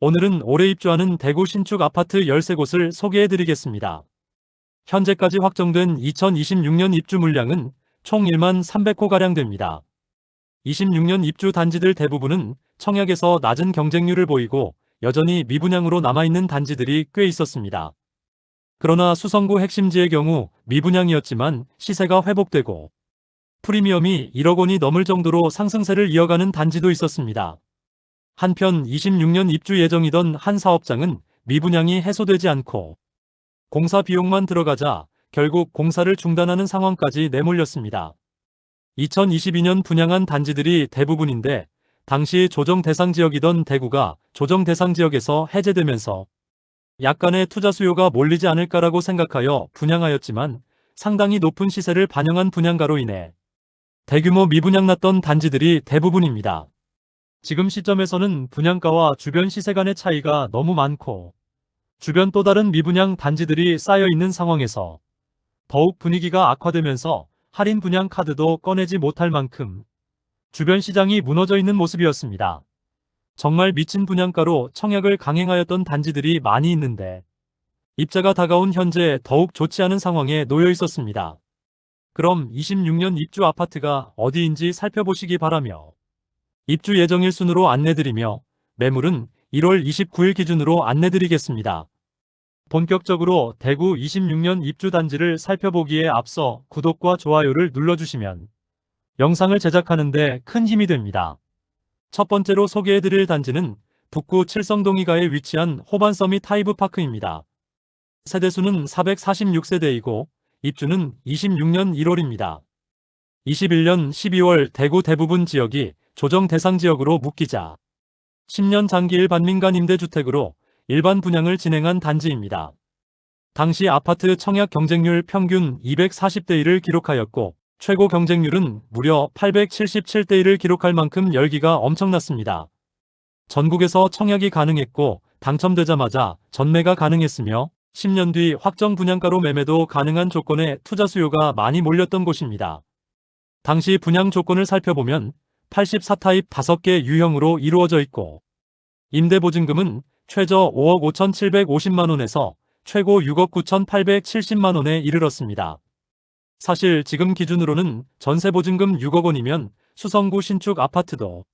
오늘은 올해 입주하는 대구 신축 아파트 13곳을 소개해드리겠습니다. 현재까지 확정된 2026년 입주 물량은 총 1만 300호가량 됩니다. 26년 입주 단지들 대부분은 청약에서 낮은 경쟁률을 보이고 여전히 미분양으로 남아있는 단지들이 꽤 있었습니다. 그러나 수성구 핵심지의 경우 미분양이었지만 시세가 회복되고 프리미엄이 1억 원이 넘을 정도로 상승세를 이어가는 단지도 있었습니다. 한편 26년 입주 예정이던 한 사업장은 미분양이 해소되지 않고 공사 비용만 들어가자 결국 공사를 중단하는 상황까지 내몰렸습니다. 2022년 분양한 단지들이 대부분인데 당시 조정 대상 지역이던 대구가 조정 대상 지역에서 해제되면서 약간의 투자 수요가 몰리지 않을까라고 생각하여 분양하였지만 상당히 높은 시세를 반영한 분양가로 인해 대규모 미분양 났던 단지들이 대부분입니다. 지금 시점에서는 분양가와 주변 시세 간의 차이가 너무 많고 주변 또 다른 미분양 단지들이 쌓여 있는 상황에서 더욱 분위기가 악화되면서 할인 분양 카드도 꺼내지 못할 만큼 주변 시장이 무너져 있는 모습이었습니다. 정말 미친 분양가로 청약을 강행하였던 단지들이 많이 있는데 입자가 다가온 현재 더욱 좋지 않은 상황에 놓여 있었습니다. 그럼 26년 입주 아파트가 어디인지 살펴보시기 바라며 입주 예정일 순으로 안내드리며 매물은 1월 29일 기준으로 안내드리겠습니다. 본격적으로 대구 26년 입주 단지를 살펴보기에 앞서 구독과 좋아요를 눌러주시면 영상을 제작하는 데 큰 힘이 됩니다. 첫 번째로 소개해드릴 단지는 북구 칠성동이가에 위치한 호반서밋 하이브파크입니다. 세대수는 446세대이고 입주는 26년 1월입니다. 21년 12월 대구 대부분 지역이 조정 대상 지역으로 묶이자 10년 장기 일반민간 임대주택으로 일반 분양을 진행한 단지입니다. 당시 아파트 청약 경쟁률 평균 240대 1을 기록하였고 최고 경쟁률은 무려 877대 1을 기록할 만큼 열기가 엄청났습니다. 전국에서 청약이 가능했고 당첨되자마자 전매가 가능했으며 10년 뒤 확정 분양가로 매매도 가능한 조건에 투자 수요가 많이 몰렸던 곳입니다. 당시 분양 조건을 살펴보면 84타입 5개 유형으로 이루어져 있고 임대보증금은 최저 5억 5,750만원에서 최고 6억 9,870만원에 이르렀습니다. 사실 지금 기준으로는 전세보증금 6억 원이면 수성구 신축 아파트도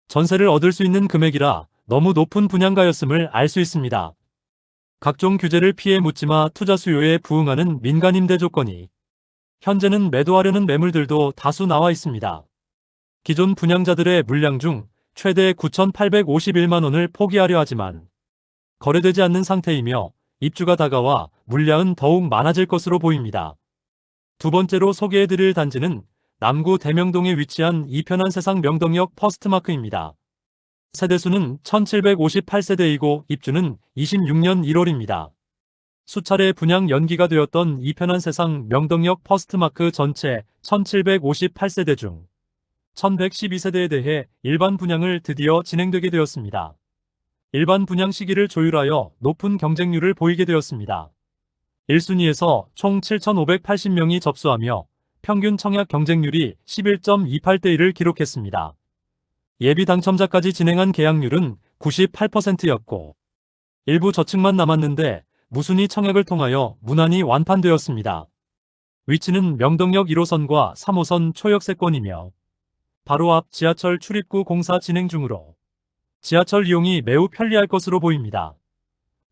전세를 얻을 수 있는 금액이라 너무 높은 분양가였음을 알 수 있습니다. 각종 규제를 피해 묻지마 투자 수요에 부응하는 민간임대 조건이 현재는 매도하려는 매물들도 다수 나와 있습니다. 기존 분양자들의 물량 중 최대 9,851만원을 포기하려 하지만 거래되지 않는 상태이며 입주가 다가와 물량은 더욱 많아질 것으로 보입니다. 두 번째로 소개해드릴 단지는 남구 대명동에 위치한 이편한 세상 명동역 퍼스트마크입니다. 세대수는 1758세대이고 입주는 26년 1월입니다. 수차례 분양 연기가 되었던 이편한 세상 명동역 퍼스트마크 전체 1758세대 중 1112세대에 대해 일반 분양을 드디어 진행되게 되었습니다. 일반 분양 시기를 조율하여 높은 경쟁률을 보이게 되었습니다. 1순위에서 총 7,580명이 접수하며 평균 청약 경쟁률이 11.28대 1을 기록했습니다. 예비 당첨자까지 진행한 계약률은 98%였고 일부 저층만 남았는데 무순위 청약을 통하여 무난히 완판되었습니다. 위치는 명동역 1호선과 3호선 초역세권이며 바로 앞 지하철 출입구 공사 진행 중으로 지하철 이용이 매우 편리할 것으로 보입니다.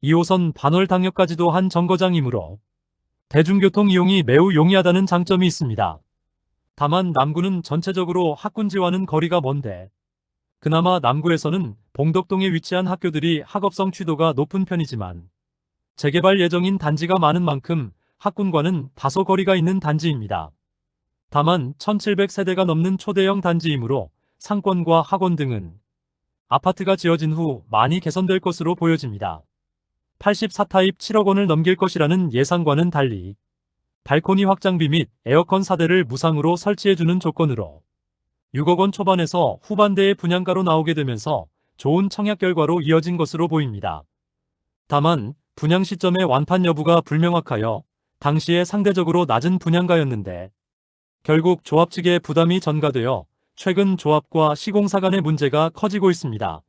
2호선 반월당역까지도 한 정거장이므로 대중교통 이용이 매우 용이하다는 장점이 있습니다. 다만 남구는 전체적으로 학군지와는 거리가 먼데 그나마 남구에서는 봉덕동에 위치한 학교들이 학업성 취도가 높은 편이지만 재개발 예정인 단지가 많은 만큼 학군과는 다소 거리가 있는 단지입니다. 다만 1700세대가 넘는 초대형 단지이므로 상권과 학원 등은 아파트가 지어진 후 많이 개선될 것으로 보여집니다. 84타입 7억 원을 넘길 것이라는 예상과는 달리 발코니 확장비 및 에어컨 4대를 무상으로 설치해주는 조건으로 6억 원 초반에서 후반대의 분양가로 나오게 되면서 좋은 청약 결과로 이어진 것으로 보입니다. 다만 분양 시점의 완판 여부가 불명확하여 당시에 상대적으로 낮은 분양가였는데 결국 조합 측의 부담이 전가되어 최근 조합과 시공사 간의 문제가 커지고 있습니다.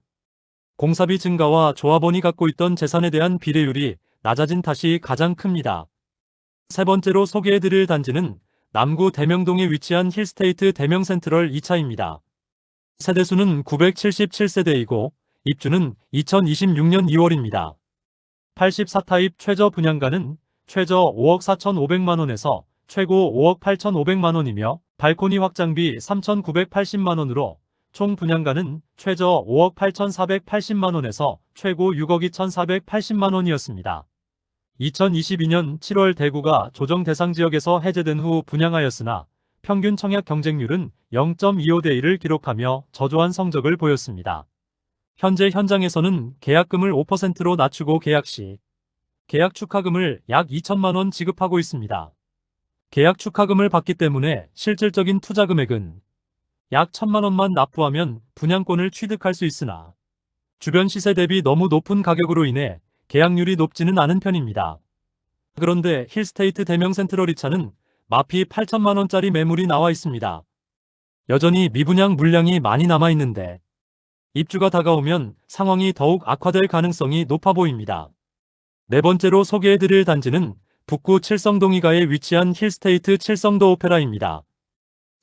공사비 증가와 조합원이 갖고 있던 재산에 대한 비례율이 낮아진 탓이 가장 큽니다. 세 번째로 소개해드릴 단지는 남구 대명동에 위치한 힐스테이트 대명센트럴 2차입니다. 세대수는 977세대이고 입주는 2026년 2월입니다. 84타입 최저 분양가는 최저 5억 4,500만원에서 최고 5억 8,500만원이며 발코니 확장비 3,980만원으로 총 분양가는 최저 5억 8,480만원에서 최고 6억 2,480만원이었습니다. 2022년 7월 대구가 조정 대상 지역에서 해제된 후 분양하였으나 평균 청약 경쟁률은 0.25대 1을 기록하며 저조한 성적을 보였습니다. 현재 현장에서는 계약금을 5%로 낮추고 계약 시 계약 축하금을 약 2천만원 지급하고 있습니다. 계약 축하금을 받기 때문에 실질적인 투자 금액은 약 1,000만원만 납부하면 분양권을 취득할 수 있으나 주변 시세 대비 너무 높은 가격으로 인해 계약률이 높지는 않은 편입니다. 그런데 힐스테이트 대명센트럴 2차는 마피 8천만원짜리 매물이 나와 있습니다. 여전히 미분양 물량이 많이 남아있는데 입주가 다가오면 상황이 더욱 악화될 가능성이 높아 보입니다. 네 번째로 소개해드릴 단지는 북구 칠성동 2가에 위치한 힐스테이트 칠성도 오페라입니다.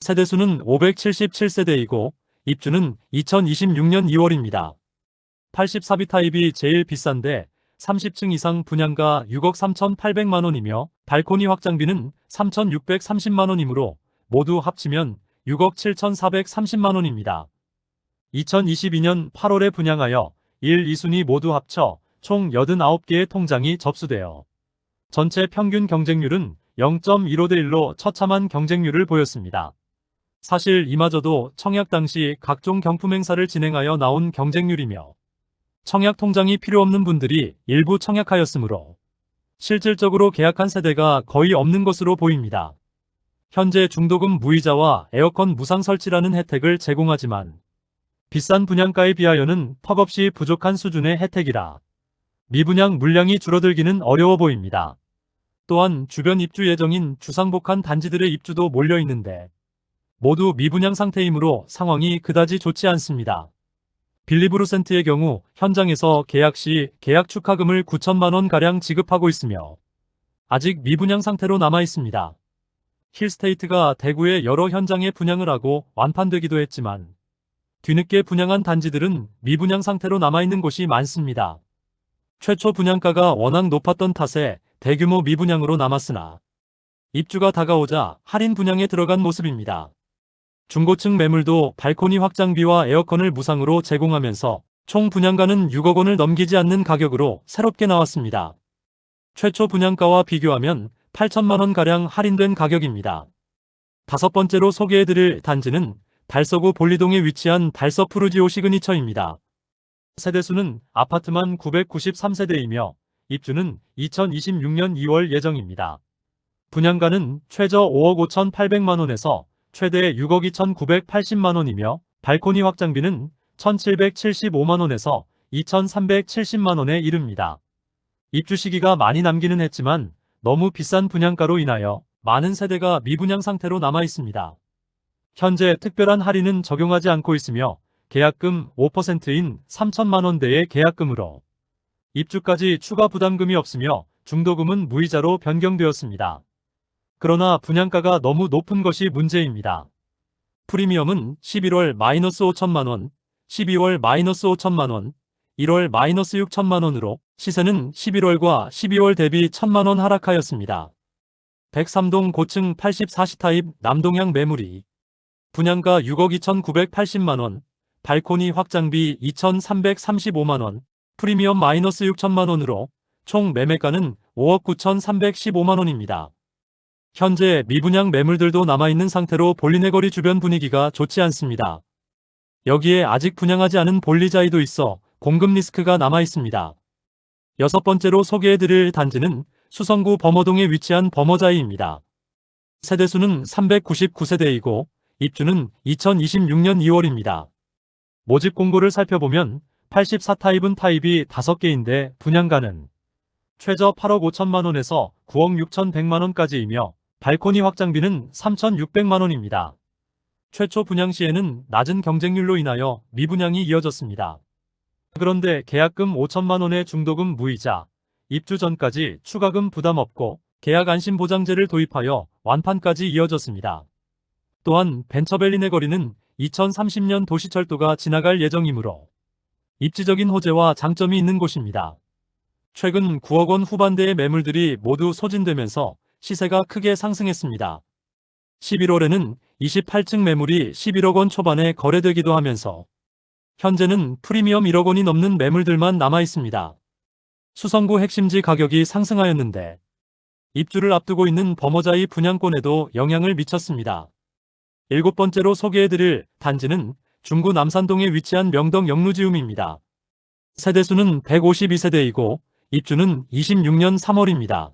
세대수는 577세대이고 입주는 2026년 2월입니다. 84비 타입이 제일 비싼데 30층 이상 분양가 6억 3,800만원이며 발코니 확장비는 3,630만원이므로 모두 합치면 6억 7,430만원입니다. 2022년 8월에 분양하여 1, 2순위 모두 합쳐 총 89개의 통장이 접수되어 전체 평균 경쟁률은 0.15대 1로 처참한 경쟁률을 보였습니다. 사실 이마저도 청약 당시 각종 경품 행사를 진행하여 나온 경쟁률이며 청약 통장이 필요 없는 분들이 일부 청약하였으므로 실질적으로 계약한 세대가 거의 없는 것으로 보입니다. 현재 중도금 무이자와 에어컨 무상 설치라는 혜택을 제공하지만 비싼 분양가에 비하여는 턱없이 부족한 수준의 혜택이라 미분양 물량이 줄어들기는 어려워 보입니다. 또한 주변 입주 예정인 주상복합 단지들의 입주도 몰려있는데 모두 미분양 상태이므로 상황이 그다지 좋지 않습니다. 빌리브루센트의 경우 현장에서 계약 시 계약 축하금을 9천만원가량 지급하고 있으며 아직 미분양 상태로 남아 있습니다. 힐스테이트가 대구의 여러 현장에 분양을 하고 완판되기도 했지만 뒤늦게 분양한 단지들은 미분양 상태로 남아있는 곳이 많습니다. 최초 분양가가 워낙 높았던 탓에 대규모 미분양으로 남았으나 입주가 다가오자 할인 분양에 들어간 모습입니다. 중고층 매물도 발코니 확장비와 에어컨을 무상으로 제공하면서 총 분양가는 6억 원을 넘기지 않는 가격으로 새롭게 나왔습니다. 최초 분양가와 비교하면 8천만원가량 할인된 가격입니다. 다섯 번째로 소개해드릴 단지는 달서구 볼리동에 위치한 달서 푸르지오 시그니처입니다. 세대수는 아파트만 993세대이며 입주는 2026년 2월 예정입니다. 분양가는 최저 5억 5,800만원에서 최대 6억 2,980만원이며 발코니 확장비는 1,775만원에서 2,370만원에 이릅니다. 입주 시기가 많이 남기는 했지만 너무 비싼 분양가로 인하여 많은 세대가 미분양 상태로 남아 있습니다. 현재 특별한 할인은 적용하지 않고 있으며 계약금 5%인 3천만원대의 계약금으로 입주까지 추가 부담금이 없으며 중도금은 무이자로 변경되었습니다. 그러나 분양가가 너무 높은 것이 문제입니다. 프리미엄은 11월 마이너스 5천만원, 12월 마이너스 5천만원, 1월 마이너스 6천만원으로 시세는 11월과 12월 대비 1,000만원 하락하였습니다. 103동 고층 84시 타입 남동향 매물이 분양가 6억 2,980만원, 발코니 확장비 2,335만원, 프리미엄 마이너스 6천만원으로 총 매매가는 5억 9,315만원입니다. 현재 미분양 매물들도 남아있는 상태로 볼리네거리 주변 분위기가 좋지 않습니다. 여기에 아직 분양하지 않은 볼리자이도 있어 공급 리스크가 남아있습니다. 여섯 번째로 소개해드릴 단지는 수성구 범어동에 위치한 범어자이입니다. 세대수는 399세대이고 입주는 2026년 2월입니다. 모집 공고를 살펴보면 84타입은 타입이 5개인데 분양가는 최저 8억 5천만원에서 9억 6,100만원까지이며 발코니 확장비는 3,600만원입니다. 최초 분양 시에는 낮은 경쟁률로 인하여 미분양이 이어졌습니다. 그런데 계약금 5천만 원의 중도금 무이자, 입주 전까지 추가금 부담 없고 계약 안심보장제를 도입하여 완판까지 이어졌습니다. 또한 벤처밸리 내거리는 2030년 도시철도가 지나갈 예정이므로 입지적인 호재와 장점이 있는 곳입니다. 최근 9억 원 후반대의 매물들이 모두 소진되면서 시세가 크게 상승했습니다. 11월에는 28층 매물이 11억 원 초반에 거래되기도 하면서 현재는 프리미엄 1억 원이 넘는 매물들만 남아 있습니다. 수성구 핵심지 가격이 상승하였는데 입주를 앞두고 있는 범어자의 분양권에도 영향을 미쳤습니다. 7번째로 소개해드릴 단지는 중구 남산동에 위치한 명덕 영루지움입니다. 세대수는 152세대이고 입주는 26년 3월입니다.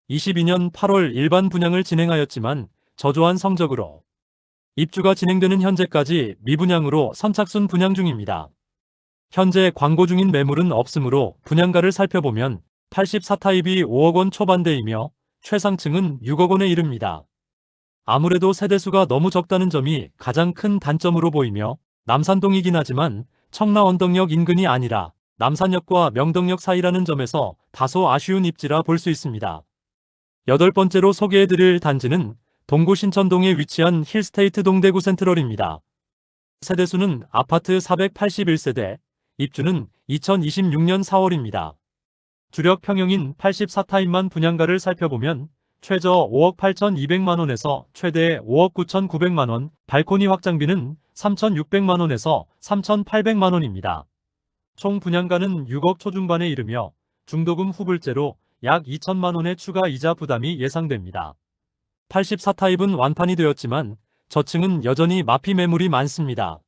22년 8월 일반 분양을 진행하였지만 저조한 성적으로 입주가 진행되는 현재까지 미분양으로 선착순 분양 중입니다. 현재 광고 중인 매물은 없으므로 분양가를 살펴보면 84타입이 5억 원 초반대이며 최상층은 6억 원에 이릅니다. 아무래도 세대수가 너무 적다는 점이 가장 큰 단점으로 보이며 남산동이긴 하지만 청라언덕역 인근이 아니라 남산역과 명덕역 사이라는 점에서 다소 아쉬운 입지라 볼 수 있습니다. 8번째로 소개해드릴 단지는 동구 신천동에 위치한 힐스테이트 동대구 센트럴입니다. 세대수는 아파트 481세대, 입주는 2026년 4월입니다. 주력 평형인 84타입만 분양가를 살펴보면 최저 5억 8,200만원에서 최대 5억 9,900만원, 발코니 확장비는 3,600만원에서 3,800만원입니다. 총 분양가는 6억 초중반에 이르며 중도금 후불제로 약 2천만원의 추가 이자 부담이 예상됩니다. 84타입은 완판이 되었지만 저층은 여전히 마피 매물이 많습니다.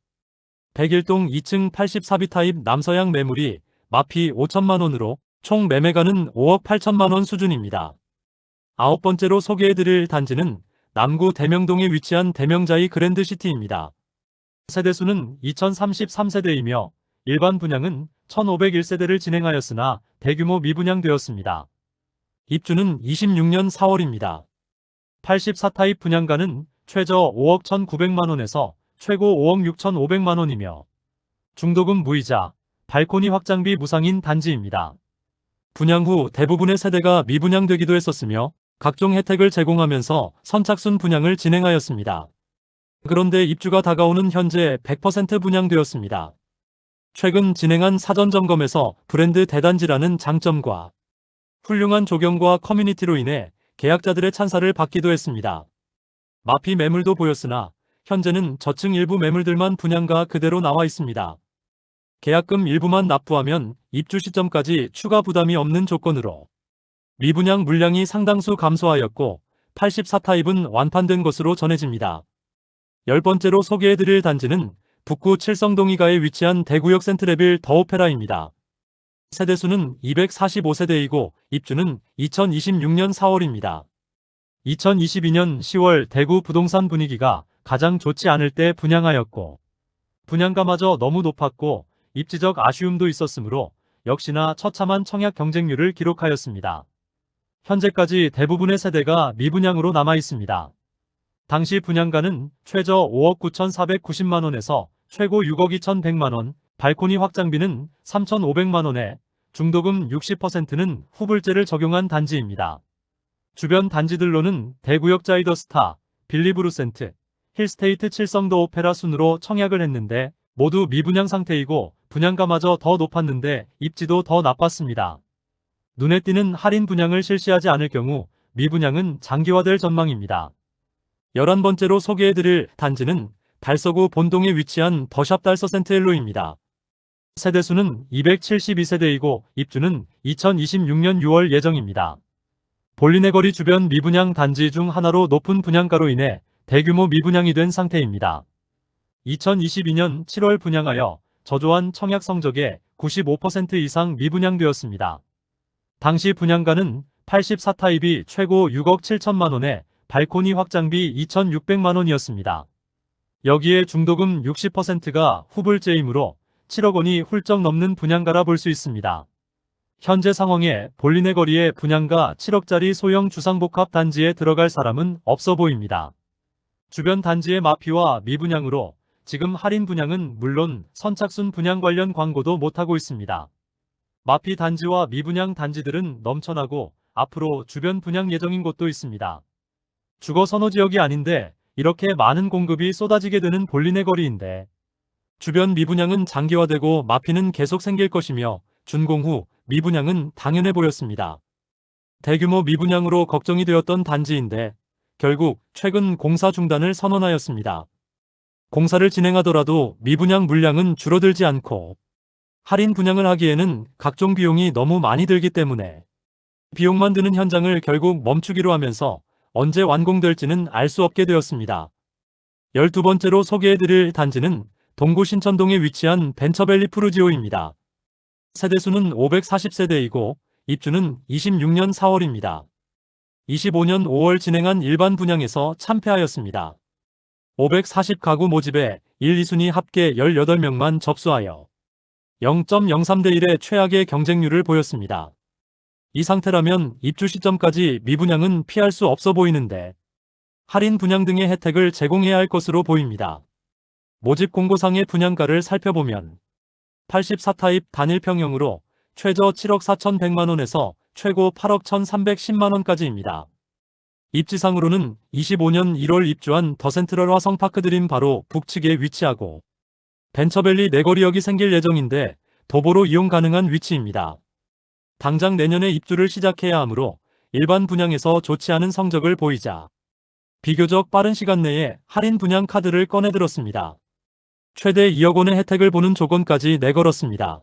101동 2층 84B타입 남서양 매물이 마피 5천만원으로 총 매매가는 5억 8천만원 수준입니다. 9번째로 소개해드릴 단지는 남구 대명동에 위치한 대명자이 그랜드시티입니다. 세대수는 2033세대이며 일반 분양은 1501세대를 진행하였으나 대규모 미분양되었습니다. 입주는 26년 4월입니다. 84타입 분양가는 최저 5억 1,900만원에서 최고 5억 6,500만원이며 중도금 무이자, 발코니 확장비 무상인 단지입니다. 분양 후 대부분의 세대가 미분양되기도 했었으며 각종 혜택을 제공하면서 선착순 분양을 진행하였습니다. 그런데 입주가 다가오는 현재 100% 분양되었습니다. 최근 진행한 사전 점검에서 브랜드 대단지라는 장점과 훌륭한 조경과 커뮤니티로 인해 계약자들의 찬사를 받기도 했습니다. 마피 매물도 보였으나 현재는 저층 일부 매물들만 분양가 그대로 나와 있습니다. 계약금 일부만 납부하면 입주 시점까지 추가 부담이 없는 조건으로 미분양 물량이 상당수 감소하였고 84타입은 완판된 것으로 전해집니다. 10번째로 소개해드릴 단지는 북구 칠성동이가에 위치한 대구역 센트레빌 더오페라입니다. 세대수는 245세대이고 입주는 2026년 4월입니다. 2022년 10월 대구 부동산 분위기가 가장 좋지 않을 때 분양하였고 분양가마저 너무 높았고 입지적 아쉬움도 있었으므로 역시나 처참한 청약 경쟁률을 기록하였습니다. 현재까지 대부분의 세대가 미분양으로 남아 있습니다. 당시 분양가는 최저 5억 9,490만원에서 최고 6억 2,100만원, 발코니 확장비는 3,500만원에 중도금 60%는 후불제를 적용한 단지입니다. 주변 단지들로는 대구역 자이더스타, 빌리브루센트, 힐스테이트 칠성도 오페라 순으로 청약을 했는데 모두 미분양 상태이고 분양가마저 더 높았는데 입지도 더 나빴습니다. 눈에 띄는 할인 분양을 실시하지 않을 경우 미분양은 장기화될 전망입니다. 11번째로 소개해드릴 단지는 달서구 본동에 위치한 더샵 달서 센트엘로입니다. 세대수는 272세대이고 입주는 2026년 6월 예정입니다. 볼리네 거리 주변 미분양 단지 중 하나로 높은 분양가로 인해 대규모 미분양이 된 상태입니다. 2022년 7월 분양하여 저조한 청약 성적에 95% 이상 미분양되었습니다. 당시 분양가는 84타입이 최고 6억 7천만원에 발코니 확장비 2,600만원이었습니다. 여기에 중도금 60%가 후불제이므로 7억 원이 훌쩍 넘는 분양가라 볼 수 있습니다. 현재 상황에 볼리네 거리의 분양가 7억짜리 소형 주상복합 단지에 들어갈 사람은 없어 보입니다. 주변 단지의 마피와 미분양으로 지금 할인 분양은 물론 선착순 분양 관련 광고도 못하고 있습니다. 마피 단지와 미분양 단지들은 넘쳐나고 앞으로 주변 분양 예정인 곳도 있습니다. 주거 선호 지역이 아닌데 이렇게 많은 공급이 쏟아지게 되는 볼리네 거리인데 주변 미분양은 장기화되고 마피는 계속 생길 것이며 준공 후 미분양은 당연해 보였습니다. 대규모 미분양으로 걱정이 되었던 단지인데 결국 최근 공사 중단을 선언하였습니다. 공사를 진행하더라도 미분양 물량은 줄어들지 않고 할인 분양을 하기에는 각종 비용이 너무 많이 들기 때문에 비용만 드는 현장을 결국 멈추기로 하면서 언제 완공될지는 알 수 없게 되었습니다. 12번째로 소개해드릴 단지는 동구 신천동에 위치한 벤처밸리 푸르지오입니다. 세대수는 540세대이고 입주는 26년 4월입니다. 25년 5월 진행한 일반 분양에서 참패하였습니다. 540가구 모집에 1, 2순위 합계 18명만 접수하여 0.03대 1의 최악의 경쟁률을 보였습니다. 이 상태라면 입주 시점까지 미분양은 피할 수 없어 보이는데 할인 분양 등의 혜택을 제공해야 할 것으로 보입니다. 모집 공고상의 분양가를 살펴보면 84타입 단일평형으로 최저 7억 4,100만원에서 최고 8억 1,310만원까지입니다. 입지상으로는 25년 1월 입주한 더센트럴 화성파크드림 바로 북측에 위치하고 벤처밸리 내거리역이 생길 예정인데 도보로 이용 가능한 위치입니다. 당장 내년에 입주를 시작해야 하므로 일반 분양에서 좋지 않은 성적을 보이자 비교적 빠른 시간 내에 할인 분양 카드를 꺼내들었습니다. 최대 2억 원의 혜택을 보는 조건까지 내걸었습니다.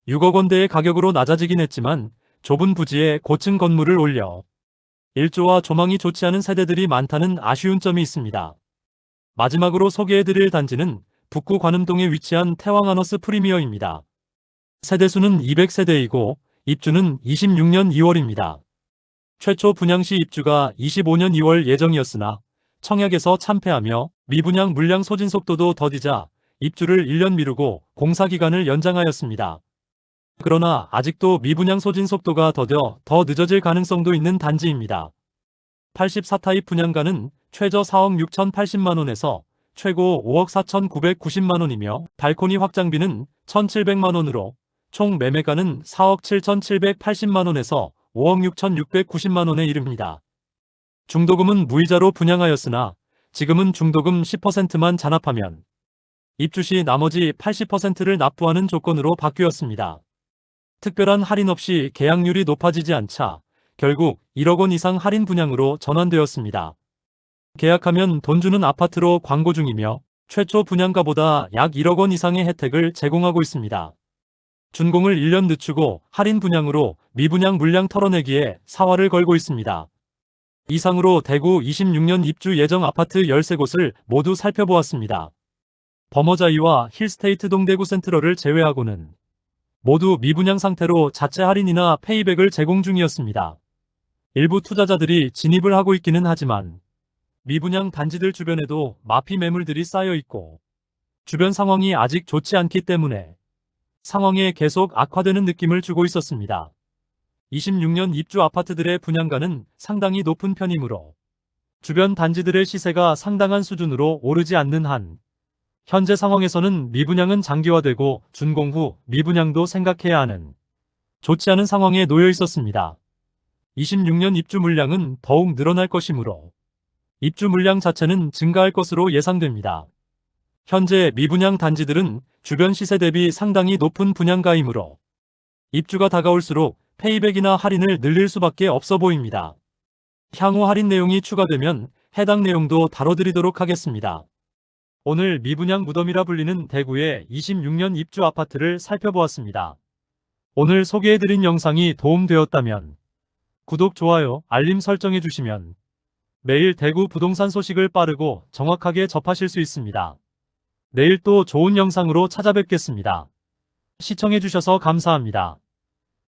6억 원대의 가격으로 낮아지긴 했지만 좁은 부지에 고층 건물을 올려 일조와 조망이 좋지 않은 세대들이 많다는 아쉬운 점이 있습니다. 마지막으로 소개해드릴 단지는 북구 관음동에 위치한 태왕아너스 프리미어입니다. 세대수는 200세대이고 입주는 26년 2월입니다. 최초 분양시 입주가 25년 2월 예정이었으나 청약에서 참패하며 미분양 물량 소진 속도도 더디자 입주를 1년 미루고 공사기간을 연장하였습니다. 그러나 아직도 미분양 소진 속도가 더뎌 더 늦어질 가능성도 있는 단지입니다. 84타입 분양가는 최저 4억 6,080만원에서 최고 5억 4,990만원이며 발코니 확장비는 1,700만원으로 총 매매가는 4억 7,780만원에서 5억 6,690만원에 이릅니다. 중도금은 무이자로 분양하였으나 지금은 중도금 10%만 잔압하면 입주 시 나머지 80%를 납부하는 조건으로 바뀌었습니다. 특별한 할인 없이 계약률이 높아지지 않자 결국 1억 원 이상 할인 분양으로 전환되었습니다. 계약하면 돈 주는 아파트로 광고 중이며 최초 분양가보다 약 1억 원 이상의 혜택을 제공하고 있습니다. 준공을 1년 늦추고 할인 분양으로 미분양 물량 털어내기에 사활을 걸고 있습니다. 이상으로 대구 26년 입주 예정 아파트 13곳을 모두 살펴보았습니다. 버머자이와 힐스테이트 동대구 센트럴을 제외하고는 모두 미분양 상태로 자체 할인이나 페이백을 제공 중이었습니다. 일부 투자자들이 진입을 하고 있기는 하지만 미분양 단지들 주변에도 마피 매물들이 쌓여 있고 주변 상황이 아직 좋지 않기 때문에 상황에 계속 악화되는 느낌을 주고 있었습니다. 26년 입주 아파트들의 분양가는 상당히 높은 편이므로 주변 단지들의 시세가 상당한 수준으로 오르지 않는 한 현재 상황에서는 미분양은 장기화되고 준공 후 미분양도 생각해야 하는 좋지 않은 상황에 놓여 있었습니다. 26년 입주 물량은 더욱 늘어날 것이므로 입주 물량 자체는 증가할 것으로 예상됩니다. 현재 미분양 단지들은 주변 시세 대비 상당히 높은 분양가이므로 입주가 다가올수록 페이백이나 할인을 늘릴 수밖에 없어 보입니다. 향후 할인 내용이 추가되면 해당 내용도 다뤄드리도록 하겠습니다. 오늘 미분양 무덤이라 불리는 대구의 26년 입주 아파트를 살펴보았습니다. 오늘 소개해드린 영상이 도움되었다면 구독, 좋아요, 알림 설정해주시면 매일 대구 부동산 소식을 빠르고 정확하게 접하실 수 있습니다. 내일 또 좋은 영상으로 찾아뵙겠습니다. 시청해주셔서 감사합니다.